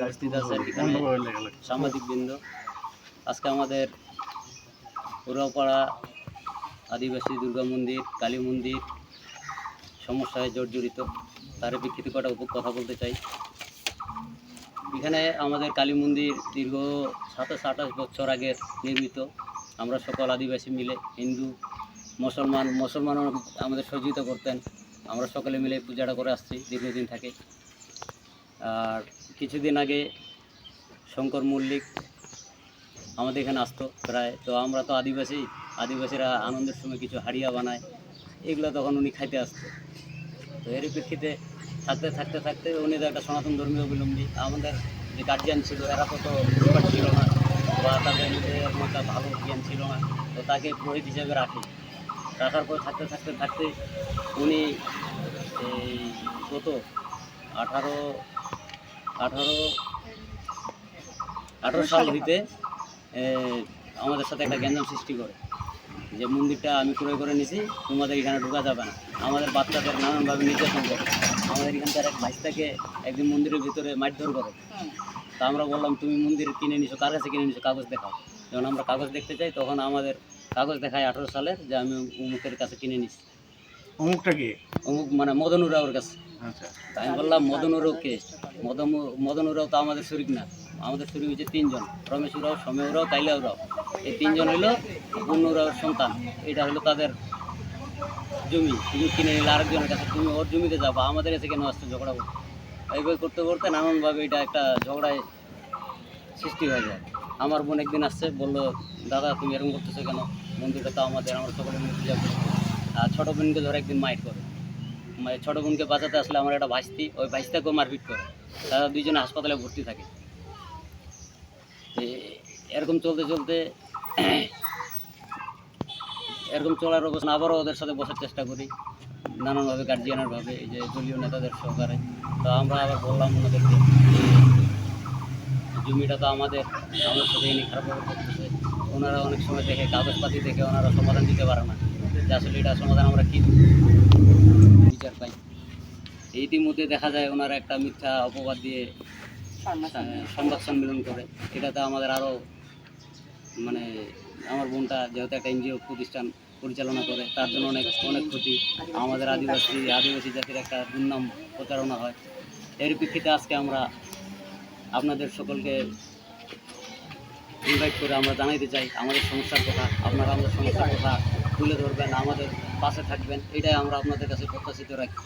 উপস্থিত আছেন এখানে সাংবাদিকবৃন্দ। আজকে আমাদের উরাওপাড়া আদিবাসী দুর্গা মন্দির, কালী মন্দির সমস্যায় জর্জরিত, তার প্রেক্ষিতে কথা বলতে চাই। এখানে আমাদের কালী মন্দির দীর্ঘ 27-28 বছর আগের নির্মিত। আমরা সকল আদিবাসী মিলে, হিন্দু মুসলমানও আমাদের সহযোগিতা করতেন। আমরা সকলে মিলে পূজাটা করে আসছি দীর্ঘদিন থেকে। আর কিছুদিন আগে শঙ্কর মল্লিক আমাদের এখানে আসতো প্রায়। তো আমরা তো আদিবাসীরা আনন্দের সময় কিছু হাড়িয়া বানায়, এগুলো তখন উনি খাইতে আসতো। তো এর প্রেক্ষিতে থাকতে উনি তো একটা সনাতন ধর্মীয় অবলম্বী। আমাদের যে গার্জিয়ান ছিল এরা তো এক্সপার্ট ছিল না, বা তাদের নিজের মতো ভালো জ্ঞান ছিল না। তো তাকে পুরোহিত হিসেবে রাখার পর থাকতে উনি এই গত 18 সাল হইতে আমাদের সাথে একটা গ্যাঞ্জাম সৃষ্টি করে যে মন্দিরটা আমি ক্রয় করে নিছি, তোমাদের এখানে ঢোকা যাবে না। আমাদের বাচ্চাদের নানানভাবে নির্যাতন করে। আমাদের এখানকার এক ভাইস্তাকে একদিন মন্দিরের ভিতরে মারধর করে। তা আমরা বললাম, তুমি মন্দির কিনে নিছো, কার কাছে কিনে নিছো, কাগজ দেখাও। যখন আমরা কাগজ দেখতে চাই তখন আমাদের কাগজ দেখায় 18 সালের, যে আমি অমুকের কাছে কিনে নিছি। অমুকটা কি? অমুক মানে মদন উরাওর কাছে। আচ্ছা, আমি বললাম, মদন উরাও কে? মদন উরাও তো আমাদের শরিক না। আমাদের শরিক হচ্ছে 3 জন, রমেশ উরাও, সময় উরাও, কাইলা উরাও। এই 3 জন হইল পূর্ণ উরাওর সন্তান। এটা হলো তাদের জমি। তুমি কিনে নিলে আরেকজনের কাছে, তুমি ওর জমিতে যাবা, আমাদের কাছে কেন আসছে ঝগড়া করতে? এইভাবে করতে নানানভাবে এটা একটা ঝগড়ায় সৃষ্টি হয়ে যায়। আমার বোন একদিন আসছে, বললো, দাদা তুমি এরকম করতেছো কেন? মন্দিরটা তো আমাদের, আমরা সকলে মিলে পূজা করি। আর ছোটো বোনকে ধরে একদিন মাইট করে। ছোটো বোনকে বাঁচাতে আসলে আমার একটা ভাইস্তি, ওই ভাইস্তাকেও মারপিট করে। তারা 2 জনে হাসপাতালে ভর্তি থাকে। এরকম চলার অবস্থা। আবারও ওদের সাথে বসার চেষ্টা করি নানানভাবে, গার্জিয়ানের ভাবে, এই যে দলীয় নেতাদের সহকারে। তো আমরা আবার বললাম ওনাদেরকে, জমিটা তো আমাদের সাথে এনে খারাপ ব্যবহার করতেছে। ওনারা অনেক সময় দেখে, কাগজপাতি দেখে ওনারা সমাধান দিতে পারে না, যে আসলে এটা সমাধান আমরা কী বিচার পাই। ইতিমধ্যে দেখা যায় ওনারা একটা মিথ্যা অপবাদ দিয়ে সংবাদ সম্মেলন করে। এটাতে আমাদের আরও মানে আমার বোনটা যেহেতু একটা এনজিও প্রতিষ্ঠান পরিচালনা করে, তার জন্য অনেক ক্ষতি। আমাদের আদিবাসী জাতির একটা দুর্নাম প্রচারণা হয়। এর প্রেক্ষিতে আজকে আমরা আপনাদের সকলকে ইনভাইট করে আমরা জানাইতে চাই আমাদের সমস্যার কথা। আপনারা আমাদের সমস্যার কথা তুলে ধরবেন, আমাদের পাশে থাকবেন, এটাই আমরা আপনাদের কাছে প্রত্যাশিত রাখি।